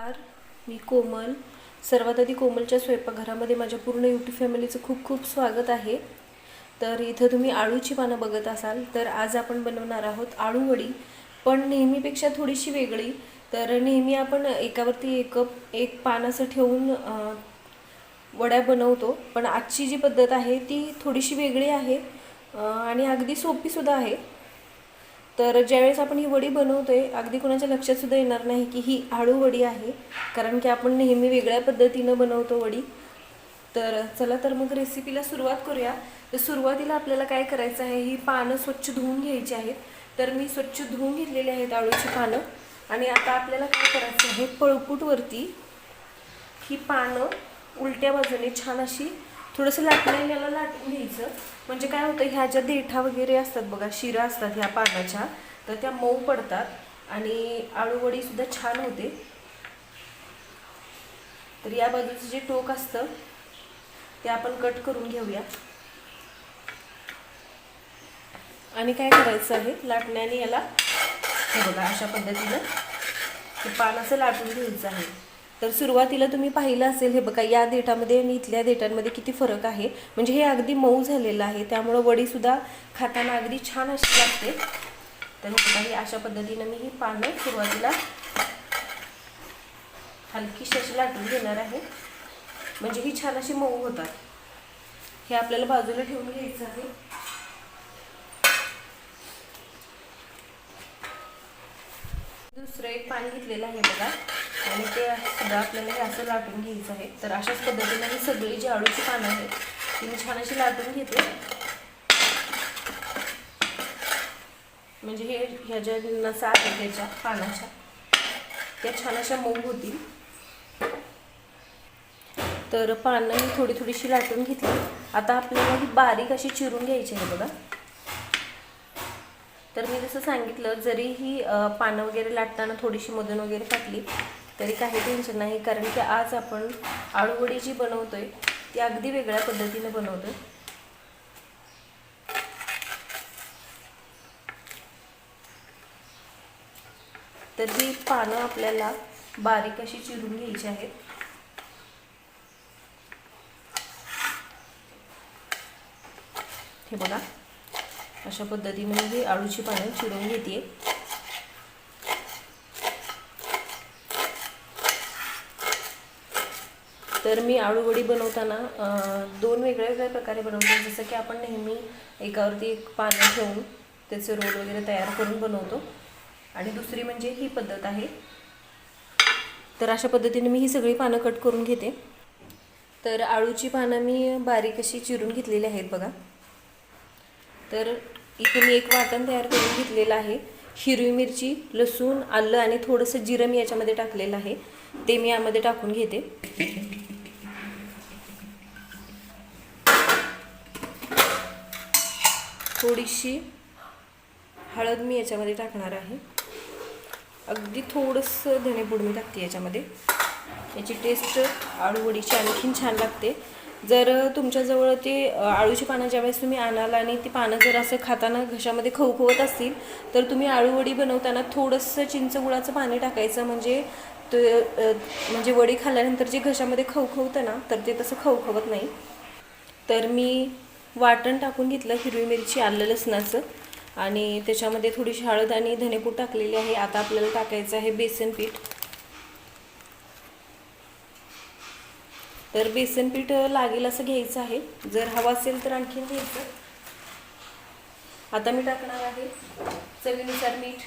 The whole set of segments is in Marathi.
मी कोमल. सर्वात आधी कोमलच्या स्वयंपाकघरामध्ये माझ्या पूर्ण यूट्यूब फॅमिलीचं खूप खूप स्वागत आहे. तर इथं तुम्ही आळूची पानं बघत असाल, तर आज आपण बनवणार आहोत आळू वडी, पण नेहमीपेक्षा थोडीशी वेगळी. तर नेहमी आपण एकावरती एक पान असं ठेवून वड्या बनवतो, पण आजची जी पद्धत आहे ती थोडीशी वेगळी आहे आणि अगदी सोपीसुद्धा आहे. तर ज्यावेळेस आपण ही वडी बनवतोय, अगदी कोणाच्या लक्षात सुद्धा येणार नाही की ही आळू वडी आहे, कारण की आपण नेहमी वेगळ्या पद्धतीनं बनवतो वडी. तर चला तर मग रेसिपीला सुरुवात करूया. तर सुरुवातीला आपल्याला काय करायचं आहे, ही पानं स्वच्छ धुवून घ्यायची आहेत. तर मी स्वच्छ धुवून घेतलेली आहेत आळूची पानं. आणि आता आपल्याला काय करायचं आहे, पळपूटवरती ही पानं उलट्या बाजूने छान अशी थोडंसं लाटण्याला लाटून घ्यायचं. म्हणजे काय होतं, ह्या ज्या देठा वगैरे असतात बघा, शिरा असतात ह्या पानाच्या, तर त्या मऊ पडतात आणि आळूवडी सुद्धा छान होते. तर या बाजूचं जे टोक असतं ते आपण कट करून घेऊया. आणि काय करायचं आहे, लाटण्याने याला हे बघा अशा पद्धतीनं हे पानाचं लाटून घ्यायचं आहे. तर सुरुवातीला तुम्ही पाहिलं असेल, हे बघा या देठामध्ये आणि इथल्या देठांमध्ये किती फरक आहे. म्हणजे हे अगदी मऊ झालेलं आहे, त्यामुळं वडीसुद्धा खाताना अगदी छान अशी लागते. तर बघा ही अशा पद्धतीनं मी ही पानं सुरुवातीला हलकीशी अशी लाटून घेणार आहे, म्हणजे ही छान अशी मऊ होतात. हे आपल्याला बाजूला ठेवून घ्यायचं आहे. दुसरं एक पान घेतलेलं आहे बघा, आणि ते सुद्धा आपल्याला हे असं लाटून घ्यायचं आहे. तर अशाच पद्धतीने ही सगळी जी आळूची पानं आहेत ती मी छान अशी लाटून घेते, म्हणजे हे ह्या ज्या नसा आहेत त्याच्या पानाच्या त्या छान अशा मऊ होतील. तर पानं मी थोडी थोडीशी लाटून घेतली. आता आपल्याला ही बारीक अशी चिरून घ्यायची आहे बघा. तर मी जसं सांगितलं, जरी ही पानं वगैरे लाटताना थोडीशी मधून वगैरे फाटली तरी काही टेन्शन नाही, कारण की आज आपण आळूवडी जी बनवतोय ती अगदी वेगळ्या पद्धतीने बनवतोय. तर ही पानं आपल्याला बारीक अशी चिरून घ्यायची आहेत. हे बघा अशा पद्धतीने ही आळूची पानं चिरून घेते. तर मी आळूवडी बनवताना दोन वेगळ्या प्रकारे बनवते. जसं की आपण नेहमी एकावरती एक पानं ठेवून त्याचे रोल वगैरे तयार करून बनवतो, आणि दुसरी म्हणजे ही पद्धत आहे. तर अशा पद्धतीने मी ही सगळी पानं कट करून घेते. तर आळूची पानं मी बारीक अशी चिरून घेतलेली आहेत बघा. तर इथे मी एक वाटण तयार करून घेतलेलं आहे. हिरवी मिरची, लसूण, आलं आणि थोडंसं जिरं मी याच्यामध्ये टाकलेलं आहे, ते मी यामध्ये टाकून घेते. थोडीशी हळद मी याच्यामध्ये टाकणार आहे. अगदी थोडंसं धणेपूड मी टाकते याच्यामध्ये. याची टेस्ट आळूवडीची आणखीन छान लागते. जर तुमच्याजवळ ते आळूची पानं ज्यावेळेस तुम्ही आणाल आणि ती पानं जर असं खाताना घशामध्ये खवखवत असतील, तर तुम्ही आळूवडी बनवताना थोडंसं चिंच गुळाचं पाणी टाकायचं. म्हणजे वडी खाल्ल्यानंतर जे घशामध्ये खवखवतं ना, तर ते तसं खवखवत नाही. तर मी वाटण टाकून घेतलं, हिरवी मिरची, आलं लसणाचं, आणि त्याच्यामध्ये थोडीशी हळद आणि धनेपूड टाकलेली आहे. आता आपल्याला टाकायचं आहे बेसन पीठ. तर बेसन पीठ लागेल असं घ्यायचं आहे, जर हवं असेल तर आणखीन घ्यायचं. आता मी टाकणार आहे चवीनुसार मीठ.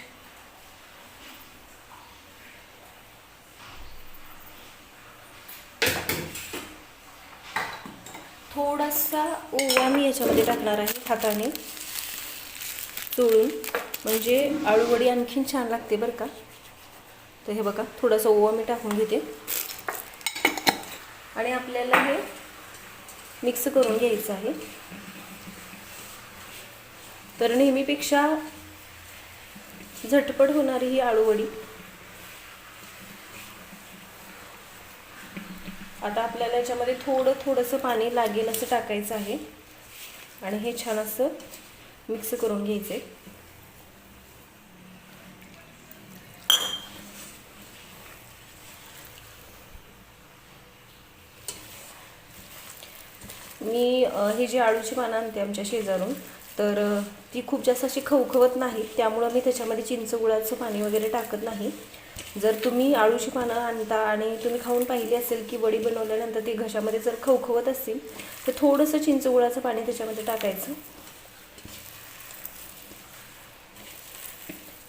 थोडासा ओवा मी याच्यामध्ये टाकणार आहे हाताने चोळून, म्हणजे आळूवडी आणखीन छान लागते बरं का. तर हे बघा थोडासा ओवा मी टाकून घेते, आणि आपल्याला हे मिक्स करून घ्यायचं आहे. तर नेहमीपेक्षा झटपट होणारी ही आळूवडी. आता आपल्याला याच्यामध्ये थोडंसं पाणी लागेल असं टाकायचं आहे, आणि हे छान असं मिक्स करून घ्यायचे. मी ही जी आळूची पानं आणते आमच्या शेजारून, तर ती खूप जास्त अशी खवखवत नाही, त्यामुळं मी त्याच्यामध्ये चिंच गुळाचं पाणी वगैरे टाकत नाही. जर तुम्ही आळूची पानं आणता आणि तुम्ही खाऊन पाहिली असेल की वडी बनवल्यानंतर ती घशामध्ये जर खवखवत असतील तर थोडंसं चिंच गुळाचं पाणी त्याच्यामध्ये टाकायचं.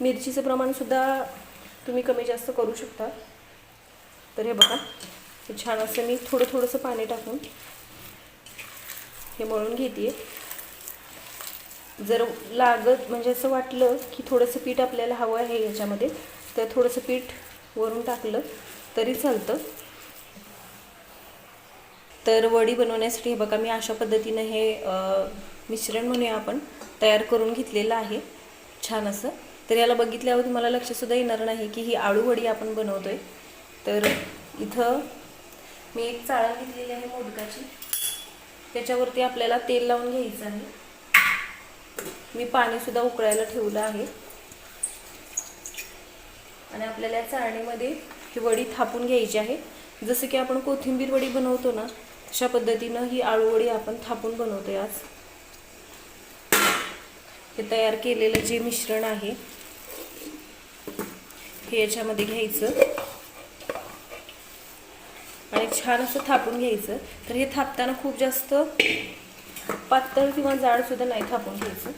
मिरचीचं प्रमाणसुद्धा तुम्ही कमी जास्त करू शकता. तर हे बघा, छान असं मी थोडंसं पाणी टाकून हे मळून घेते. जर लागत म्हणजे असं वाटलं की थोडंसं पीठ आपल्याला हवं आहे याच्यामध्ये, तर थोडंसं पीठ वरून टाकलं तरी चालतं. तर वडी बनवण्यासाठी हे बघा, मी अशा पद्धतीनं हे मिश्रण म्हणूया आपण तयार करून घेतलेलं आहे छान असं. तर याला बघितल्यावर तुम्हाला लक्षसुद्धा येणार नाही की ही आळू वडी आपण बनवतोय. तर इथं मी एक चाळण घेतलेली आहे मोदकाची, त्याच्यावरती आपल्याला तेल लावून घ्यायचं आहे. मी पाणीसुद्धा उकळायला ठेवलं आहे आणि आपल्याला या चाळणीमध्ये ही वडी थापून घ्यायची आहे. जसं की आपण कोथिंबीर वडी बनवतो ना, अशा पद्धतीनं ही आळू वडी आपण थापून बनवतोय आज. हे तयार केलेलं जे मिश्रण आहे हे याच्यामध्ये घ्यायचं आणि छान असं थापून घ्यायचं. तर हे थापताना खूप जास्त पातळ किंवा जाड सुद्धा नाही थापून घ्यायचं.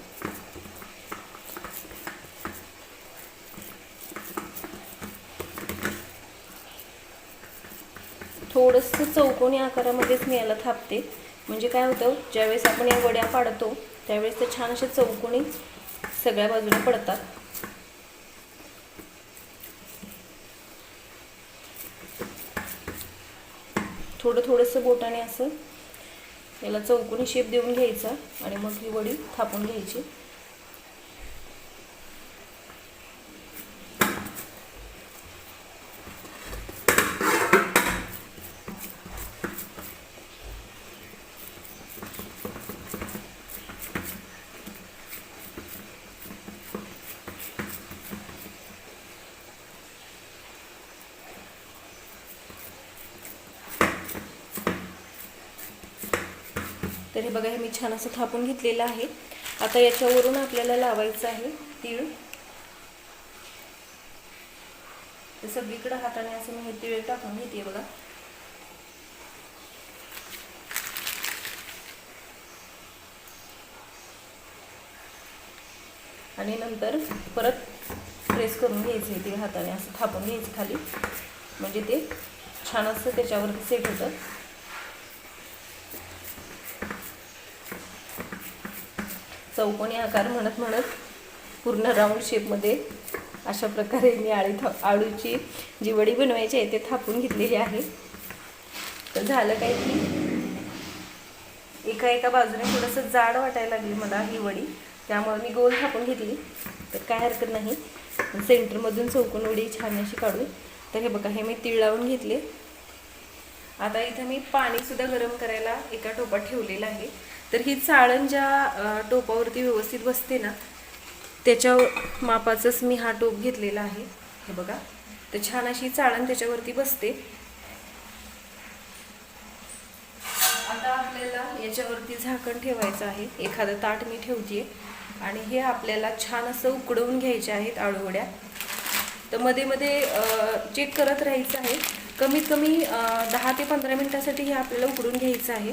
थोडंसं चौकोनी आकारामध्येच मी याला थापते, म्हणजे काय होतं, ज्यावेळेस आपण या वड्या पाडतो त्यावेळेस ते छान असे चौकोनी सगळ्या बाजूला पडतात. थोडंसं बोटाने असं याला चौकोनी शेप देऊन घ्यायचा आणि मग ही वडी थापून घ्यायची. तर हे बघा, हे मी छान असं थापून घेतलेलं आहे. आता याच्यावरून आपल्याला लावायचं आहे तीळ. तर सगळीकडे हाताने असं मी हे तीळ टाकून घेते बघा. आणि नंतर परत प्रेस करून घ्यायचे तीळ हाताने, असं थापून घ्यायचं खाली, म्हणजे ते छान असं त्याच्यावरती सेट होतं. चौकोनी आकार म्हणत पूर्ण राऊंड शेपमध्ये अशा प्रकारे मी आळूची जी वडी बनवायची आहे ते थापून घेतलेली आहे. तर झालं काय की एका बाजूने थोडंसं जाड वाटायला लागली मला ही वडी, त्यामुळे मी गोल थापून घेतली. तर काय हरकत नाही, सेंटरमधून चौकोन वडी छान अशी काढून. तर हे बघा, हे मी तीळ लावून घेतले. आता इथं मी पाणीसुद्धा गरम करायला एका टोपात ठेवलेलं आहे. तर ही चाळण ज्या टोपावरती व्यवस्थित बसते ना, त्याच्या मापाचंच मी हा टोप घेतलेला आहे. हे बघा, तर छान अशी चाळण त्याच्यावरती बसते. आता आपल्याला याच्यावरती झाकण ठेवायचं आहे. एखादं ताट मी ठेवते आणि हे आपल्याला छान असं उकडवून घ्यायचे आहेत आळूवड्या. तर मध्ये मध्ये चेक करत राहायचं आहे. कमीत कमी 10 ते 15 मिनिटासाठी हे आपल्याला उकडून घ्यायचं आहे.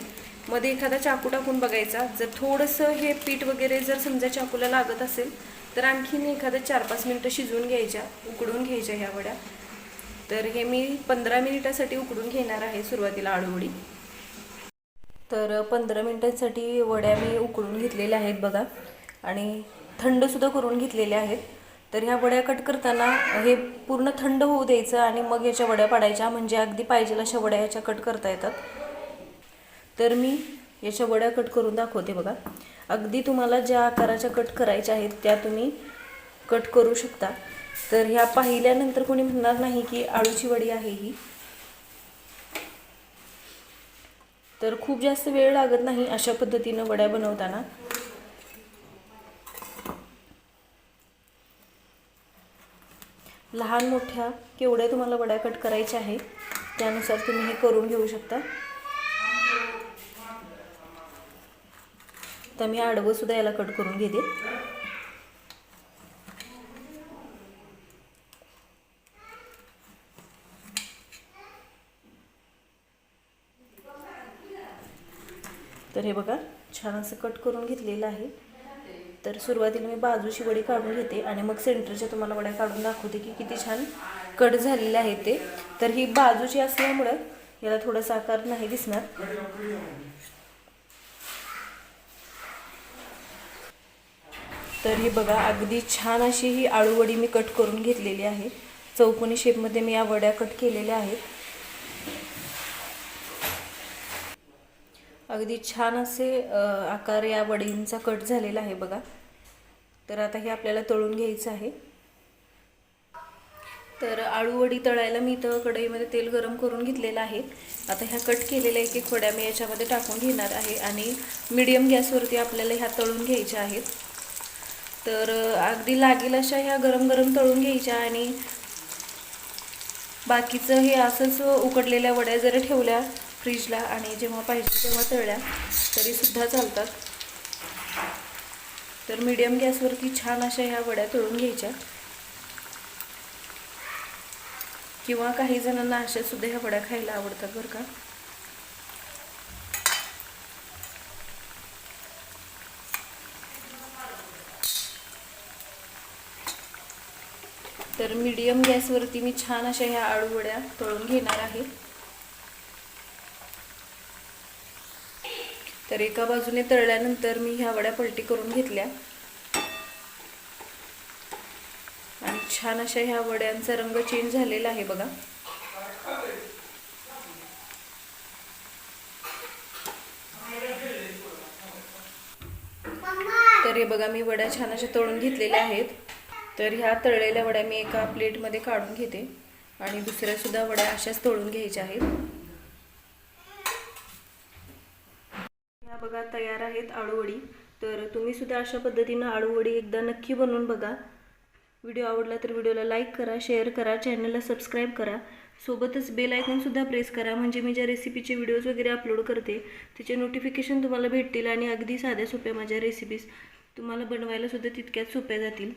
मध्ये एखादा चाकू टाकून बघायचा, जर थोडंसं हे पीठ वगैरे जर समजा चाकूला लागत असेल तर आणखीन एखादं 4-5 मिनिटं शिजवून घ्यायच्या, उकडून घ्यायच्या ह्या वड्या. तर हे मी 15 मिनिटासाठी उकडून घेणार आहे सुरुवातीला आळूवडी. तर 15 मिनिटांसाठी वड्या मी उकडून घेतलेल्या आहेत बघा, आणि थंडसुद्धा करून घेतलेल्या आहेत. तर ह्या वड्या कट करताना हे पूर्ण थंड होऊ द्यायचं आणि मग याच्या वड्या पाडायच्या, म्हणजे अगदी पाहिजे अशा वड्या याच्या कट करता येतात. तर मी याच्या वड्या कट करून दाखवते बघा. अगदी तुम्हाला ज्या आकाराच्या कट करायच्या आहेत त्या तुम्ही कट करू शकता. तर ह्या पाहिल्यानंतर कोणी म्हणणार नाही की आळूची वडी आहे ही. तर खूप जास्त वेळ लागत नाही अशा पद्धतीनं वड्या बनवताना. लहान मोठ्या केवढ्या तुम्हाला वड्या कट करायच्या आहेत त्यानुसार तुम्ही हे करून घेऊ शकता. तर मी आडवं सुद्धा याला कट करून घेते. तर हे बघा छान असं कट करून घेतलेलं आहे. तर सुरुवातीला मी बाजूची वडी काढून घेते आणि मग सेंटरच्या तुम्हाला वड्या काढून दाखवते की किती छान कट झालेले आहे ते. तर ही बाजूची असल्यामुळं याला थोडासा आकार नाही दिसणार. तर ही बघा अगदी छान अशी ही आळूवडी मी कट करून घेतलेली आहे. चौकोनी शेपमध्ये मी या वड्या कट केलेल्या आहेत. अगदी छान असे आकार या वडींचा कट झालेला आहे बघा. तर आता हे आपल्याला तळून घ्यायचं आहे. तर आळूवडी तळायला मी इथं कढईमध्ये तेल गरम करून घेतलेलं आहे. आता ह्या कट केलेल्या एक एक वड्या मी याच्यामध्ये टाकून घेणार आहे आणि मीडियम गॅसवरती आपल्याला ह्या तळून घ्यायच्या आहेत. तर अगदी लागेल अशा ह्या गरम गरम तळून घ्यायच्या आणि बाकीचं हे असंच उकडलेल्या वड्या जरी ठेवल्या फ्रीजला आणि जेव्हा पाहिजे तेव्हा तळल्या तरीसुद्धा चालतात. तर मीडियम गॅसवरती छान अशा ह्या वड्या तळून घ्यायच्या किंवा काही जणांना अशासुद्धा ह्या वड्या खायला आवडतात बरं का. तर मीडियम गॅसवरती मी छान अशा ह्या आळूवड्या तळून घेणार आहे. तर एका बाजूने तळल्यानंतर मी ह्या वड्या पलटी करून घेतल्या आणि छान अशा ह्या वड्यांचा रंग चेंज झालेला आहे बघा. तर हे बघा मी वड्या छान अशा तळून घेतलेल्या आहेत. तर ह्या तळलेल्या वड्या मी एका प्लेटमध्ये काढून घेते आणि दुसऱ्या सुद्धा वड्या अशाच तळून घ्यायच्या आहेत. ह्या बघा तयार आहेत आळूवडी. तर तुम्ही सुद्धा अशा पद्धतीनं आळूवडी एकदा नक्की बनवून बघा. व्हिडिओ आवडला तर व्हिडिओला लाईक करा, शेअर करा, चॅनलला सबस्क्राईब करा. सोबतच बेल आयकॉनसुद्धा प्रेस करा म्हणजे मी ज्या रेसिपीचे व्हिडिओज वगैरे अपलोड करते त्याचे नोटिफिकेशन तुम्हाला भेटतील आणि अगदी साध्या सोप्या माझ्या रेसिपीज तुम्हाला बनवायला सुद्धा तितक्याच सोप्या जातील.